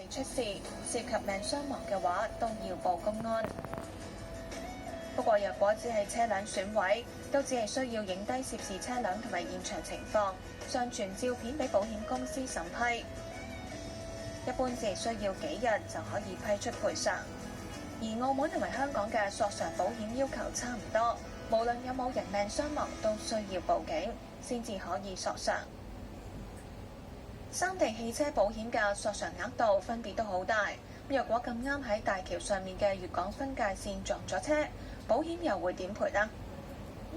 出事，涉及命傷亡嘅話，都要報公安。不過，若果只係車輛損毀，都只係需要影低涉事車輛同埋現場情況，上傳照片俾保險公司審批。一般只係需要幾日就可以批出賠償。而澳門同埋香港嘅索償保險要求差唔多，無論有冇人命傷亡，都需要報警先至可以索償。三地汽車保險嘅索償額度分別都好大。若果咁啱喺大橋上面嘅粵港分界線撞咗車，保險又會點賠呢？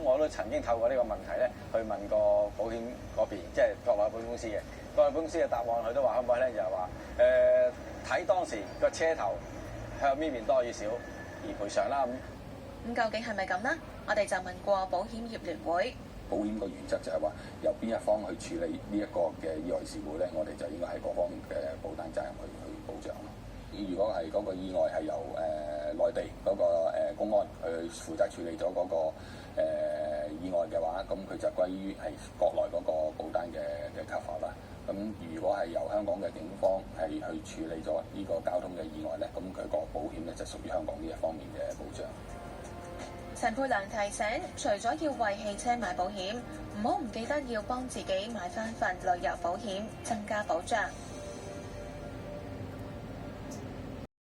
我都曾經透過呢個問題咧，去問過保險嗰邊，即係國內保險公司嘅。國內保險公司嘅答案，佢都話可唔可以咧，就係話睇當時個車頭向邊邊多與少而賠償啦。咁究竟係咪咁呢？我哋就問過保險業聯會。保險個原則就係話，由邊一方去處理呢一個嘅意外事故咧，我哋就應該係各方嘅保單責任去保障咯。如果係嗰個意外係由內地嗰個公安去負責處理咗嗰個意外嘅話，咁佢就歸於係國內嗰個保單嘅給付啦。咁如果係由香港嘅警方係去處理咗呢個交通嘅意外咧，咁佢個保險咧就屬於香港呢一方面嘅保障。陳佩良提醒，除咗要為汽車買保險，唔好唔記得要幫自己買返份旅遊保險，增加保障。